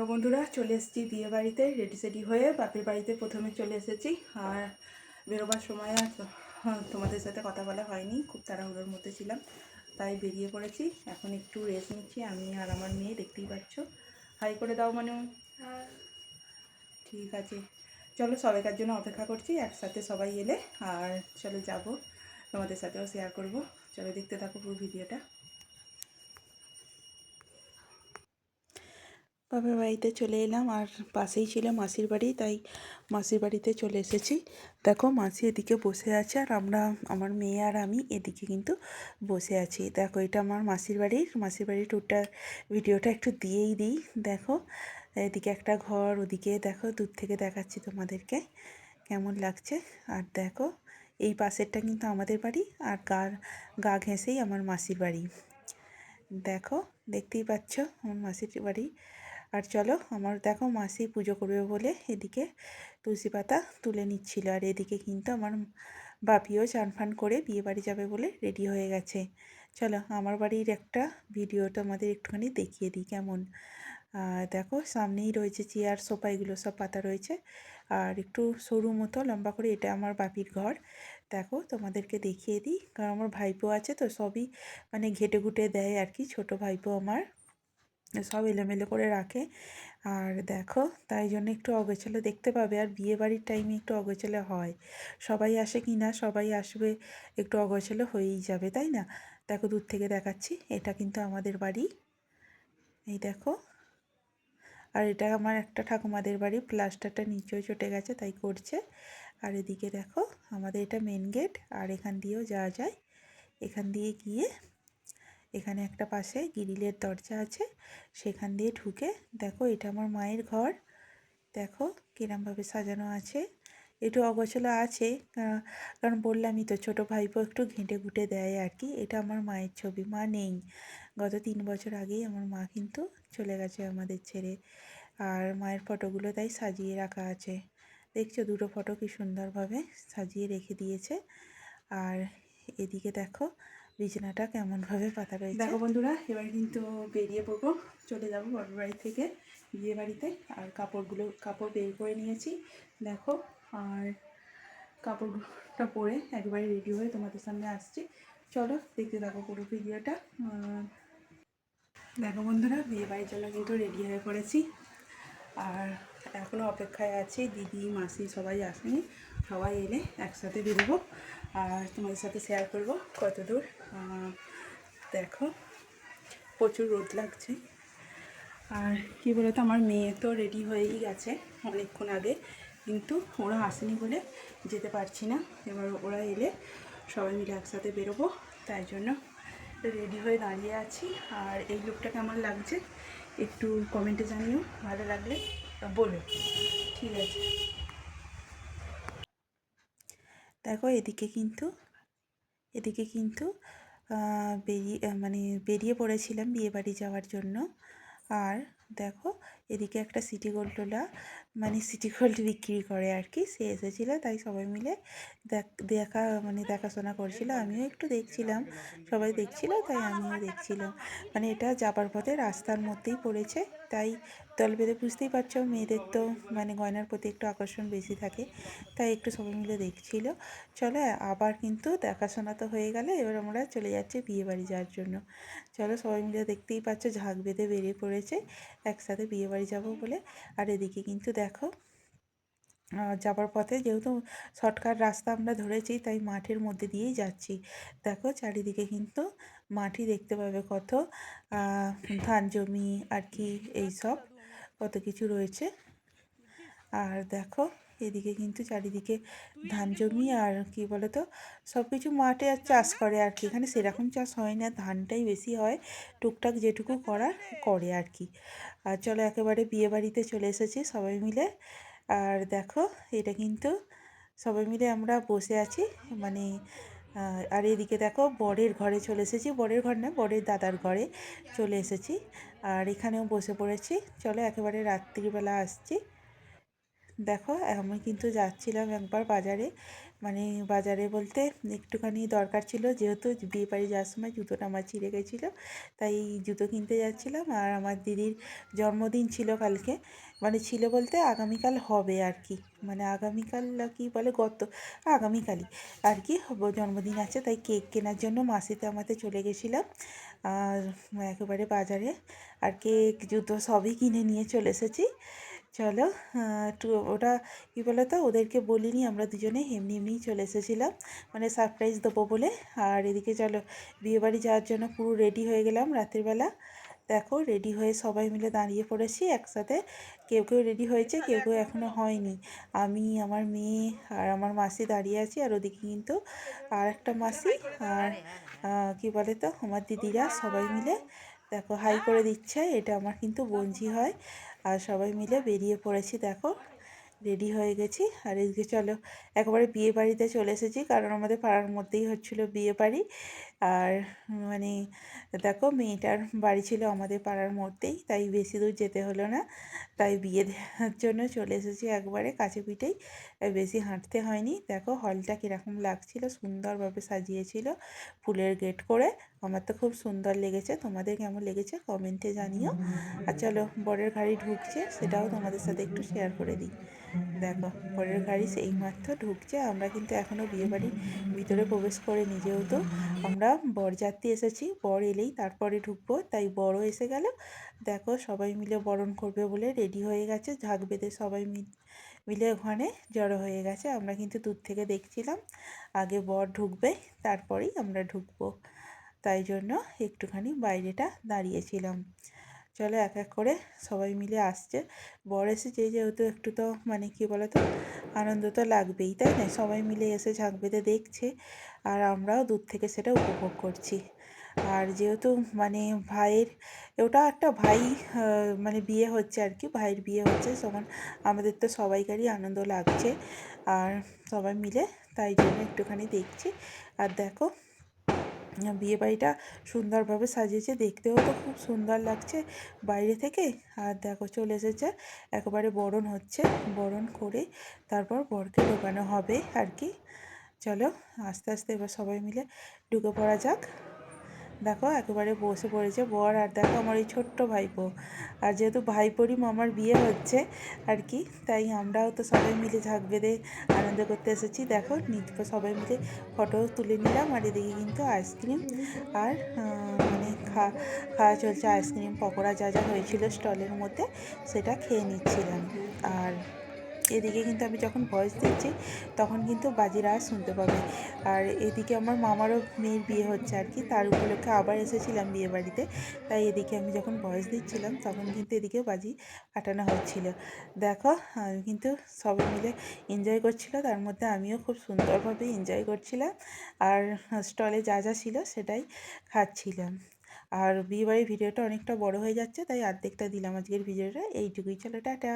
তো বন্ধুরা চলে এসেছি বিয়ে বাড়িতে, রেডি সেডি হয়ে বাপের বাড়িতে প্রথমে চলে এসেছি। আর বেরোবার সময় আর তোমাদের সাথে কথা বলা হয়নি, খুব তাড়াহুড়োর মধ্যে ছিলাম, তাই বেরিয়ে পড়েছি। এখন একটু রেস্ট নিচ্ছি আমি আর আমার মেয়ে, দেখতেই পাচ্ছ। হাই করে দাও মানু। ঠিক আছে, চলো সবাইকার জন্য অপেক্ষা করছি, একসাথে সবাই এলে আর চলো যাব, তোমাদের সাথেও শেয়ার করব। চলো দেখতে থাকো পুরো ভিডিওটা। বাপের বাড়িতে চলে এলাম, আর পাশেই ছিল মাসির বাড়ি, তাই মাসির বাড়িতে চলে এসেছি। দেখো মাসি এদিকে বসে আছে আর আমার মেয়ে আর আমি এদিকে কিন্তু বসে আছি। দেখো এটা আমার মাসির বাড়ির টুরটা ভিডিওটা একটু দিয়েই দিই। দেখো এদিকে একটা ঘর, ওদিকে দেখো দূর থেকে দেখাচ্ছি তোমাদেরকে কেমন লাগছে। আর দেখো এই পাশেরটা কিন্তু আমাদের বাড়ি, আর গা ঘেঁষেই আমার মাসির বাড়ি। দেখো দেখতেই পাচ্ছ আমার মাসির বাড়ি। আর চলো আমার দেখো মাসি পুজো করবে বলে এদিকে তুলসী পাতা তুলে নিচ্ছিল, আর এদিকে কিন্তু আমার বাপিও চান ফান করে বিয়ে বাড়ি যাবে বলে রেডি হয়ে গেছে। চলো আমার বাড়ির একটা ভিডিও তোমাদের একটুখানি দেখিয়ে দিই কেমন। দেখো সামনেই রয়েছে চেয়ার সোফা, এগুলো সব পাতা রয়েছে, আর একটু সরু মতো লম্বা করে এটা আমার বাপির ঘর। দেখো তোমাদেরকে দেখিয়ে দিই, কারণ আমার ভাইপো আছে তো সবই মানে ঘেটে ঘুটে দেয় আর কি, ছোটো ভাইপো আমার সব এলোমেলো করে রাখে। আর দেখো তাই জন্য একটু অগোছালো দেখতে পাবে, আর বিয়ে বাড়ির টাইমে একটু অগোছালো হয়। সবাই আসে কি না, সবাই আসবে, একটু অগোছালো হয়েই যাবে, তাই না? দেখো দূর থেকে দেখাচ্ছি, এটা কিন্তু আমাদের বাড়ি, এই দেখো। আর এটা আমার একটা ঠাকুমাদের বাড়ি, প্লাস্টারটা নিচেও চটে গেছে তাই করছে। আর এদিকে দেখো আমাদের এটা মেন গেট, আর এখান দিয়েও যাওয়া যায়। এখান দিয়ে গিয়ে এখানে একটা পাশে গ্রিলের দরজা আছে, সেখান দিয়ে ঢুকে দেখো এটা আমার মায়ের ঘর। দেখো কিরমভাবে সাজানো আছে, একটু অগোছালো আছে, কারণ বললামই তো ছোটো ভাইপো একটু ঘেঁটে ঘুটে দেয় আর কি। এটা আমার মায়ের ছবি, মা নেই, গত 3 বছর আগেই আমার মা কিন্তু চলে গেছে আমাদের ছেড়ে। আর মায়ের ফটোগুলো তাই সাজিয়ে রাখা আছে, দেখছো দুটো ফটো কি সুন্দরভাবে সাজিয়ে রেখে দিয়েছে। আর এদিকে দেখো বিছানাটা কেমনভাবে পাতা রয়েছে। দেখো বন্ধুরা এবার কিন্তু বেরিয়ে পড়বো, চলে যাবো বাপের বাড়ি থেকে বিয়ে বাড়িতে। আর কাপড় বের করে নিয়েছি দেখো, আর কাপড়টা পরে একবারে রেডি হয়ে তোমাদের সামনে আসছি। চলো দেখতে থাকো পুরো ভিডিওটা। দেখো বন্ধুরা বিয়ে বাড়ির জন্য কিন্তু রেডি হয়ে পড়েছি, আর এখনও অপেক্ষায় আছি, দিদি মাসি সবাই আসেনি, সবাই এলে একসাথে বেরোবো আর তোমাদের সাথে শেয়ার করব কত দূর। দেখো প্রচুর রোদ লাগছে। আর কী বলতো আমার মেয়ে তো রেডি হয়েই গেছে অনেকক্ষণ আগে, কিন্তু ওরা আসেনি বলে যেতে পারছি না। এবার ওরা এলে সবাই মিলে একসাথে বেরোবো, তাই জন্য রেডি হয়ে দাঁড়িয়ে আছি। আর এই লুকটা কেমন লাগছে একটু কমেন্টে জানিও, ভালো লাগলে বলো, ঠিক আছে? দেখো এদিকে কিন্তু বেরিয়ে পড়েছিলাম বিয়েবাড়ি যাওয়ার জন্য। আর দেখো এদিকে একটা সিটি গোল্ডওয়ালা সিটি গোল্ড বিক্রি করে আর কি, সে এসেছিলো, তাই সবাই মিলে দেখাশোনা করছিল, আমিও একটু দেখছিলাম, সবাই দেখছিল তাই আমিও দেখছিলাম। এটা যাবার পথে রাস্তার মধ্যেই পড়েছে, তাই দল বেঁধে, বুঝতেই পারছো মেয়েদের তো গয়নার প্রতি একটু আকর্ষণ বেশি থাকে, তাই একটু সবাই মিলে দেখছিল। চলো আবার কিন্তু দেখাশোনা তো হয়ে গেলে, এবার আমরা চলে যাচ্ছি বিয়েবাড়ি যাওয়ার জন্য। চলো সবাই মিলে দেখতেই পাচ্ছ ঝাঁক বেঁধে বেরিয়ে পড়েছে একসাথে বিয়েবাড়ি যাব বলে। আর এদিকে কিন্তু দেখো যাবার পথে যেহেতু শর্টকাট রাস্তা আমরা ধরেছি, তাই মাঠের মধ্যে দিয়েই যাচ্ছি। দেখো চারিদিকে কিন্তু মাঠই দেখতে পাবে, কত ধান জমি আর কি, এইসব কত কিছু রয়েছে। আর দেখো এদিকে কিন্তু চারিদিকে ধান জমি, আর কি বলতো সব কিছু মাঠে আর চাষ করে আর কি, এখানে সেরকম চাষ হয় না, ধানটাই বেশি হয়, টুকটাক যেটুকু করার করে আর কি। আর চলো একেবারে বিয়ে বাড়িতে চলে এসেছি সবাই মিলে। আর দেখো এটা কিন্তু সবাই মিলে আমরা বসে আছি, মানে আর এদিকে দেখো বরের ঘরে চলে এসেছি, বরের ঘর না বরের দাদার ঘরে চলে এসেছি, আর এখানেও বসে পড়েছি। চলো একেবারে রাত্রিবেলা আসছি, দেখো আমি কিন্তু যাচ্ছিলাম একবার বাজারে, মানে বাজারে বলতে একটুখানি দরকার ছিল, যেহেতু বিয়ে বাড়ি যাওয়ার সময় জুতোটা আমার ছিঁড়ে গেছিলো, তাই জুতো কিনতে যাচ্ছিলাম। আর আমার দিদির জন্মদিন ছিল কালকে, মানে ছিল বলতে আগামীকাল হবে আর কি, মানে আগামীকাল কি বলে আগামীকালই আর কি জন্মদিন আছে, তাই কেক কেনার জন্য মাসিতে আমাদের চলে গেছিলাম আর একেবারে বাজারে। আর কেক জুতো সবই কিনে নিয়ে চলে এসেছি। চলো একটু ওটা কী বলো তো, ওদেরকে বলিনি, আমরা দুজনে এমনি এমনিই চলে এসেছিলাম, মানে সারপ্রাইজ দেবো বলে। আর এদিকে চলো বিয়েবাড়ি যাওয়ার জন্য পুরো রেডি হয়ে গেলাম রাতের বেলা। দেখো রেডি হয়ে সবাই মিলে দাঁড়িয়ে পড়েছি একসাথে। কেউ কেউ রেডি হয়েছে, কেউ কেউ এখনও হয়নি। আমি, আমার মেয়ে আর আমার মাসি দাঁড়িয়ে আছি, আর ওদিকে কিন্তু আর একটা মাসি আর কী বলে তো আমার দিদিরা সবাই মিলে দেখো হাই করে দিচ্ছে। এটা আমার কিন্তু বোনঝি হয়। আর সবাই মিলে বেরিয়ে পড়েছি, দেখো রেডি হয়ে গেছি। আর এদিকে চলো একেবারে বিয়ে বাড়িতে চলে এসেছি, কারণ আমাদের পাড়ার মধ্যেই হচ্ছিলো বিয়ে বাড়ি। আর মানে দেখো মেয়েটার বাড়ি ছিল আমাদের পাড়ার মধ্যেই, তাই বেশি দূর যেতে হলো না, তাই বিয়ে দেওয়ার জন্য চলে এসেছি একবারে কাছে পিঠেই, বেশি হাঁটতে হয়নি। দেখো হলটা কীরকম লাগছিল, সুন্দরভাবে সাজিয়েছিল ফুলের গেট করে। আমার তো খুব সুন্দর লেগেছে, তোমাদের কেমন লেগেছে কমেন্টে জানিও। আর চলো বরের গাড়ি ঢুকছে, সেটাও তোমাদের সাথে একটু শেয়ার করে দিই। দেখো বরের গাড়ি এইমাত্র ঢুকছে, আমরা কিন্তু এখনও বিয়েবাড়ির ভিতরে প্রবেশ করিনি, যেহেতু আমরা বরযাত্রী এসেছি, বর এলেই তারপরে ঢুকবো, তাই বরও এসে গেল। দেখো সবাই মিলে বরণ করবে বলে রেডি হয়ে গেছে, ঝাঁক বেঁধে সবাই মিলে ওখানে জড়ো হয়ে গেছে। আমরা কিন্তু দূর থেকে দেখছিলাম, আগে বর ঢুকবে তারপরেই আমরা ঢুকবো, তাই জন্য একটুখানি বাইরেটা দাঁড়িয়েছিলাম। চলো এক এক করে সবাই মিলে আসছে, বর এসেছে যেহেতু একটু তো মানে কী বলো তো আনন্দ তো লাগবেই, তাই না? সবাই মিলে এসে ঝাঁক বেঁধে দেখছে, আর আমরাও দূর থেকে সেটা উপভোগ করছি। আর যেহেতু মানে ভাইয়ের ওটা একটা ভাই মানে বিয়ে হচ্ছে আর কি, ভাইয়ের বিয়ে হচ্ছে, তখন আমাদের তো সবাইকারই আনন্দ লাগছে, আর সবাই মিলে তাই জন্য একটুখানি দেখছি। আর দেখো বিয়েবাড়িটা সুন্দরভাবে সাজিয়েছে, দেখতেও তো খুব সুন্দর লাগছে বাইরে থেকে। আর দেখো চলে এসেছে, একেবারে বরণ হচ্ছে, বরণ করে তারপর বরকে ঢোকানো হবে আর কি। চলো আস্তে আস্তে এবার সবাই মিলে ঢুকে পড়া যাক। দেখো একেবারে বসে পড়েছে বর, আর দেখো আমার এই ছোট্ট ভাইপো। আর যেহেতু ভাইপোরই মামার বিয়ে হচ্ছে আর কি, তাই আমরাও তো সবাই মিলে ঝাঁক বেঁধে আনন্দ করতে এসেছি। দেখো সবাই মিলে ফটো তুলে নিলাম, আর এদিকে কিন্তু আইসক্রিম আর মানে খাওয়া চলছে, আইসক্রিম পকোড়া যা যা হয়েছিল স্টলের মধ্যে সেটা খেয়ে নিচ্ছিলাম। আর এদিকে কিন্তু আমি যখন ভয়েস দিচ্ছি তখন কিন্তু বাজির আওয়াজ শুনতে পাবে। আর এদিকে আমার মামারও মেয়ের বিয়ে হচ্ছে আর কি, তার উপলক্ষে আবার এসেছিলাম বিয়ে বাড়িতে, তাই এদিকে আমি যখন ভয়েস দিচ্ছিলাম তখন কিন্তু এদিকে বাজি ফাটানো হচ্ছিল। দেখো আমি কিন্তু সবাই মিলে এনজয় করছিল, তার মধ্যে আমিও খুব সুন্দরভাবে এনজয় করছিলাম, আর স্টলে যা যা ছিল সেটাই খাচ্ছিলাম। আর বিয়েবাড়ির ভিডিওটা অনেকটা বড় হয়ে যাচ্ছে, তাই অর্ধেকটা দিলাম আজকের ভিডিওটা এইটুকুই। চলো টাটা।